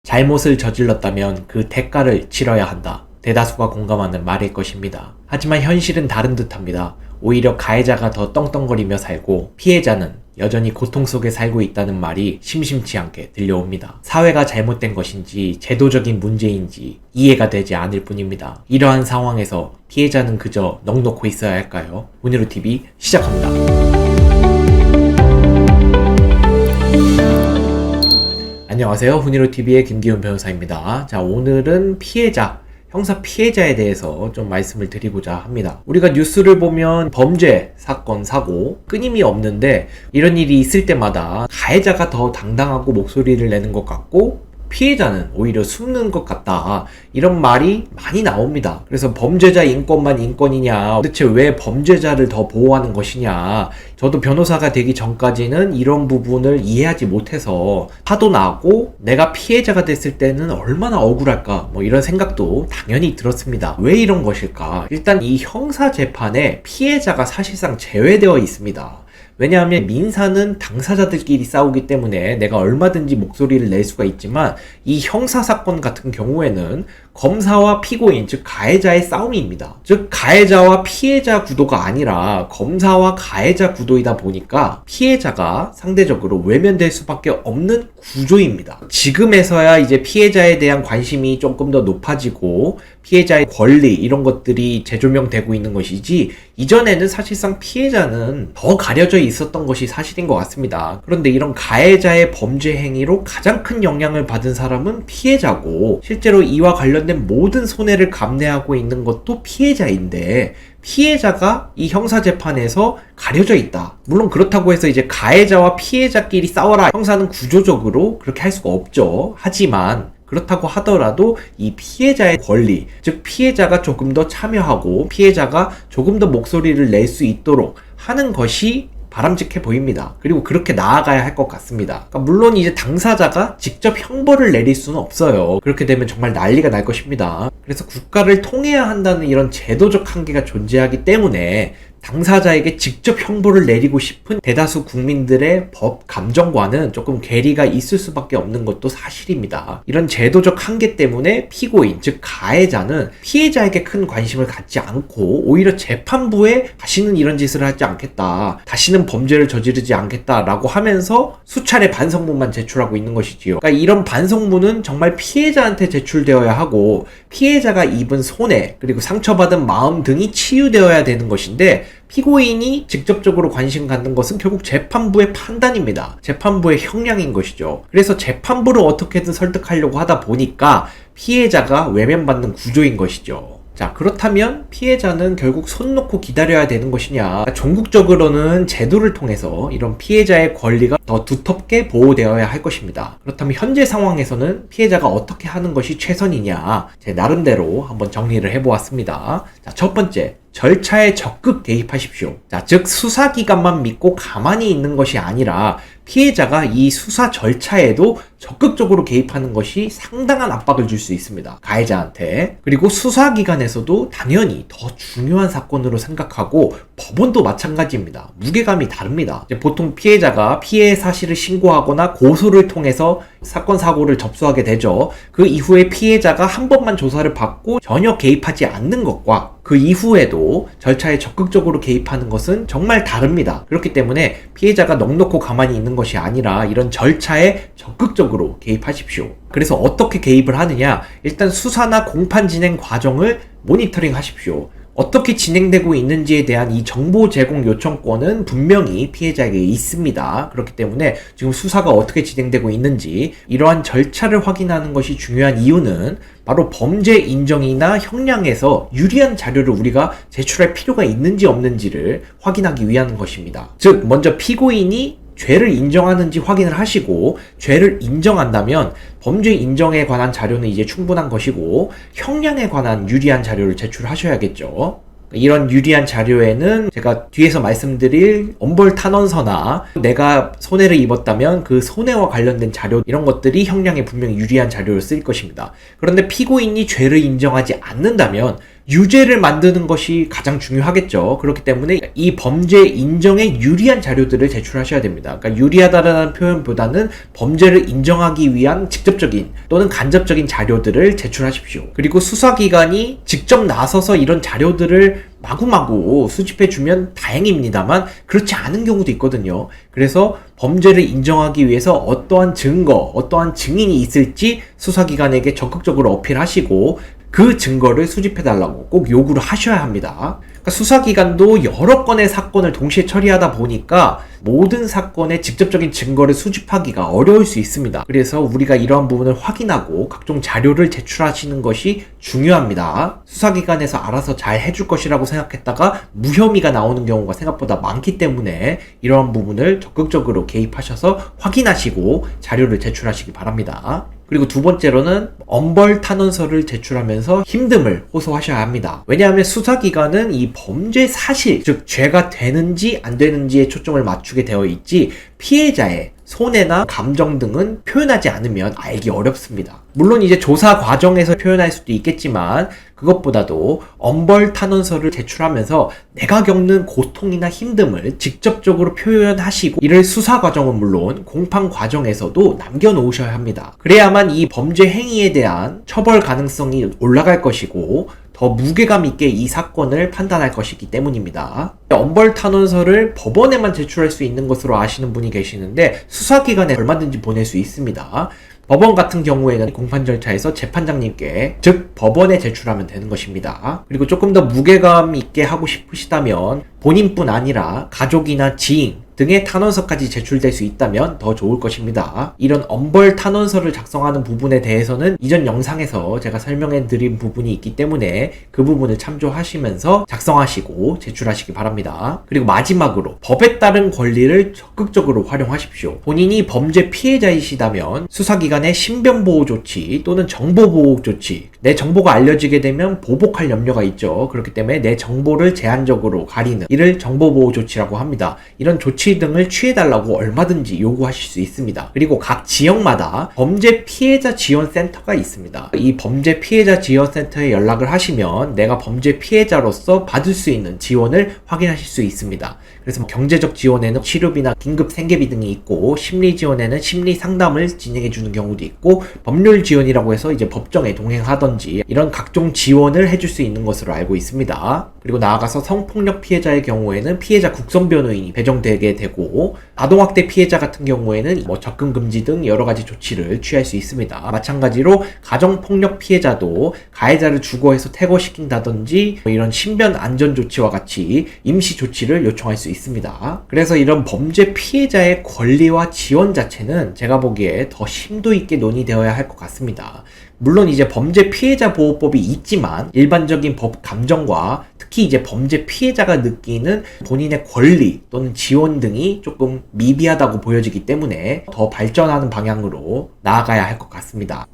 잘못을 저질렀다면 그 대가를 치러야 한다. 대다수가 공감하는 말일 것입니다. 하지만 현실은 다른 듯합니다. 오히려 가해자가 더 떵떵거리며 살고 피해자는 여전히 고통 속에 살고 있다는 말이 심심치 않게 들려옵니다. 사회가 잘못된 것인지 제도적인 문제인지 이해가 되지 않을 뿐입니다. 이러한 상황에서 피해자는 그저 넋놓고 있어야 할까요? 훈이로TV 시작합니다. 안녕하세요. 훈이로TV의 김기훈 변호사입니다. 자, 오늘은 형사 피해자에 대해서 좀 말씀을 드리고자 합니다. 우리가 뉴스를 보면 범죄, 사건, 사고 끊임이 없는데 이런 일이 있을 때마다 가해자가 더 당당하고 목소리를 내는 것 같고 피해자는 오히려 숨는 것 같다, 이런 말이 많이 나옵니다. 그래서 범죄자 인권만 인권이냐, 도대체 왜 범죄자를 더 보호하는 것이냐, 저도 변호사가 되기 전까지는 이런 부분을 이해하지 못해서 화도 나고 내가 피해자가 됐을 때는 얼마나 억울할까, 이런 생각도 당연히 들었습니다. 왜 이런 것일까? 일단 이 형사재판에 피해자가 사실상 제외되어 있습니다. 왜냐하면 민사는 당사자들끼리 싸우기 때문에 내가 얼마든지 목소리를 낼 수가 있지만 이 형사사건 같은 경우에는 검사와 피고인, 즉 가해자의 싸움입니다. 즉 가해자와 피해자 구도가 아니라 검사와 가해자 구도이다 보니까 피해자가 상대적으로 외면될 수밖에 없는 구조입니다. 지금에서야 이제 피해자에 대한 관심이 조금 더 높아지고 피해자의 권리, 이런 것들이 재조명되고 있는 것이지, 이전에는 사실상 피해자는 더 가려져 있었던 것이 사실인 것 같습니다. 그런데 이런 가해자의 범죄 행위로 가장 큰 영향을 받은 사람은 피해자고, 실제로 이와 관련된 모든 손해를 감내하고 있는 것도 피해자인데 피해자가 이 형사재판에서 가려져 있다. 물론 그렇다고 해서 이제 가해자와 피해자끼리 싸워라, 형사는 구조적으로 그렇게 할 수가 없죠. 하지만 그렇다고 하더라도 이 피해자의 권리, 즉 피해자가 조금 더 참여하고 피해자가 조금 더 목소리를 낼 수 있도록 하는 것이 바람직해 보입니다. 그리고 그렇게 나아가야 할 것 같습니다. 그러니까 물론 이제 당사자가 직접 형벌을 내릴 수는 없어요. 그렇게 되면 정말 난리가 날 것입니다. 그래서 국가를 통해야 한다는 이런 제도적 한계가 존재하기 때문에 당사자에게 직접 형벌을 내리고 싶은 대다수 국민들의 법 감정과는 조금 괴리가 있을 수밖에 없는 것도 사실입니다. 이런 제도적 한계 때문에 피고인, 즉 가해자는 피해자에게 큰 관심을 갖지 않고 오히려 재판부에 다시는 이런 짓을 하지 않겠다, 다시는 범죄를 저지르지 않겠다라고 하면서 수차례 반성문만 제출하고 있는 것이지요. 그러니까 이런 반성문은 정말 피해자한테 제출되어야 하고 피해자가 입은 손해 그리고 상처받은 마음 등이 치유되어야 되는 것인데, 피고인이 직접적으로 관심 갖는 것은 결국 재판부의 판단입니다. 재판부의 형량인 것이죠. 그래서 재판부를 어떻게든 설득하려고 하다 보니까 피해자가 외면받는 구조인 것이죠. 자, 그렇다면 피해자는 결국 손 놓고 기다려야 되는 것이냐? 전국적으로는 제도를 통해서 이런 피해자의 권리가 더 두텁게 보호되어야 할 것입니다. 그렇다면 현재 상황에서는 피해자가 어떻게 하는 것이 최선이냐? 제 나름대로 한번 정리를 해보았습니다. 자, 첫 번째, 절차에 적극 개입하십시오. 자, 즉 수사기관만 믿고 가만히 있는 것이 아니라 피해자가 이 수사 절차에도 적극적으로 개입하는 것이 상당한 압박을 줄 수 있습니다, 가해자한테. 그리고 수사기관에서도 당연히 더 중요한 사건으로 생각하고 법원도 마찬가지입니다. 무게감이 다릅니다. 이제 보통 피해자가 피해 사실을 신고하거나 고소를 통해서 사건 사고를 접수하게 되죠. 그 이후에 피해자가 한 번만 조사를 받고 전혀 개입하지 않는 것과 그 이후에도 절차에 적극적으로 개입하는 것은 정말 다릅니다. 그렇기 때문에 피해자가 넋놓고 가만히 있는 것이 아니라 이런 절차에 적극적으로 개입하십시오. 그래서 어떻게 개입을 하느냐? 일단 수사나 공판 진행 과정을 모니터링 하십시오. 어떻게 진행되고 있는지에 대한 이 정보 제공 요청권은 분명히 피해자에게 있습니다. 그렇기 때문에 지금 수사가 어떻게 진행되고 있는지 이러한 절차를 확인하는 것이 중요한 이유는 바로 범죄 인정이나 형량에서 유리한 자료를 우리가 제출할 필요가 있는지 없는지를 확인하기 위한 것입니다. 즉, 먼저 피고인이 죄를 인정하는지 확인을 하시고, 죄를 인정한다면 범죄 인정에 관한 자료는 이제 충분한 것이고 형량에 관한 유리한 자료를 제출하셔야겠죠. 이런 유리한 자료에는 제가 뒤에서 말씀드릴 엄벌 탄원서나 내가 손해를 입었다면 그 손해와 관련된 자료, 이런 것들이 형량에 분명히 유리한 자료를 쓸 것입니다. 그런데 피고인이 죄를 인정하지 않는다면 유죄를 만드는 것이 가장 중요하겠죠. 그렇기 때문에 이 범죄 인정에 유리한 자료들을 제출하셔야 됩니다. 그러니까 유리하다라는 표현보다는 범죄를 인정하기 위한 직접적인 또는 간접적인 자료들을 제출하십시오. 그리고 수사기관이 직접 나서서 이런 자료들을 마구마구 수집해주면 다행입니다만 그렇지 않은 경우도 있거든요. 그래서 범죄를 인정하기 위해서 어떠한 증거, 어떠한 증인이 있을지 수사기관에게 적극적으로 어필하시고 그 증거를 수집해달라고 꼭 요구를 하셔야 합니다. 그러니까 수사기관도 여러 건의 사건을 동시에 처리하다 보니까 모든 사건의 직접적인 증거를 수집하기가 어려울 수 있습니다. 그래서 우리가 이러한 부분을 확인하고 각종 자료를 제출하시는 것이 중요합니다. 수사기관에서 알아서 잘 해줄 것이라고 생각했다가 무혐의가 나오는 경우가 생각보다 많기 때문에 이러한 부분을 적극적으로 개입하셔서 확인하시고 자료를 제출하시기 바랍니다. 그리고 두 번째로는 엄벌 탄원서를 제출하면서 힘듦을 호소하셔야 합니다. 왜냐하면 수사기관은 이 범죄 사실, 즉 죄가 되는지 안 되는지에 초점을 맞추게 되어 있지 피해자의 손해나 감정 등은 표현하지 않으면 알기 어렵습니다. 물론 이제 조사 과정에서 표현할 수도 있겠지만 그것보다도 엄벌 탄원서를 제출하면서 내가 겪는 고통이나 힘듦을 직접적으로 표현하시고 이를 수사 과정은 물론 공판 과정에서도 남겨놓으셔야 합니다. 그래야만 이 범죄 행위에 대한 처벌 가능성이 올라갈 것이고 더 무게감 있게 이 사건을 판단할 것이기 때문입니다. 엄벌 탄원서를 법원에만 제출할 수 있는 것으로 아시는 분이 계시는데 수사기관에 얼마든지 보낼 수 있습니다. 법원 같은 경우에는 공판 절차에서 재판장님께, 즉 법원에 제출하면 되는 것입니다. 그리고 조금 더 무게감 있게 하고 싶으시다면 본인뿐 아니라 가족이나 지인 등의 탄원서까지 제출될 수 있다면 더 좋을 것입니다. 이런 엄벌 탄원서를 작성하는 부분에 대해서는 이전 영상에서 제가 설명해 드린 부분이 있기 때문에 그 부분을 참조하시면서 작성하시고 제출하시기 바랍니다. 그리고 마지막으로 법에 따른 권리를 적극적으로 활용하십시오. 본인이 범죄 피해자이시다면 수사기관의 신변보호 조치 또는 정보보호 조치, 내 정보가 알려지게 되면 보복할 염려가 있죠. 그렇기 때문에 내 정보를 제한적으로 가리는 이를 정보보호 조치라고 합니다. 이런 조치 등을 취해달라고 얼마든지 요구하실 수 있습니다. 그리고 각 지역마다 범죄 피해자 지원 센터가 있습니다. 이 범죄 피해자 지원 센터에 연락을 하시면 내가 범죄 피해자로서 받을 수 있는 지원을 확인하실 수 있습니다. 그래서 경제적 지원에는 치료비나 긴급 생계비 등이 있고 심리 지원에는 심리 상담을 진행해 주는 경우도 있고 법률 지원이라고 해서 이제 법정에 동행하던지 이런 각종 지원을 해줄 수 있는 것으로 알고 있습니다. 그리고 나아가서 성폭력 피해자의 경우에는 피해자 국선 변호인이 배정되게 되고 아동학대 피해자 같은 경우에는 접근 금지 등 여러 가지 조치를 취할 수 있습니다. 마찬가지로 가정폭력 피해자도 가해자를 주거해서 퇴거시킨다든지 이런 신변 안전 조치와 같이 임시 조치를 요청할 수 있습니다. 그래서 이런 범죄 피해자의 권리와 지원 자체는 제가 보기에 더 심도 있게 논의되어야 할 것 같습니다. 물론 이제 범죄 피해자 보호법이 있지만 일반적인 법 감정과 특히 이제 범죄 피해자가 느끼는 본인의 권리 또는 지원 등이 조금 미비하다고 보여지기 때문에 더 발전하는 방향으로 나아가야 할 것 같습니다.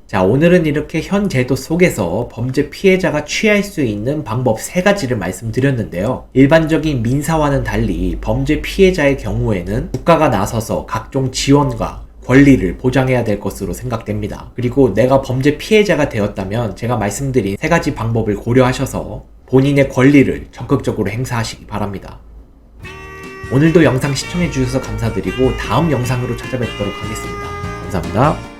자, 오늘은 이렇게 현 제도 속에서 범죄 피해자가 취할 수 있는 방법 3가지를 말씀드렸는데요. 일반적인 민사와는 달리 범죄 피해자의 경우에는 국가가 나서서 각종 지원과 권리를 보장해야 될 것으로 생각됩니다. 그리고 내가 범죄 피해자가 되었다면 제가 말씀드린 3가지 방법을 고려하셔서 본인의 권리를 적극적으로 행사하시기 바랍니다. 오늘도 영상 시청해주셔서 감사드리고 다음 영상으로 찾아뵙도록 하겠습니다. 감사합니다.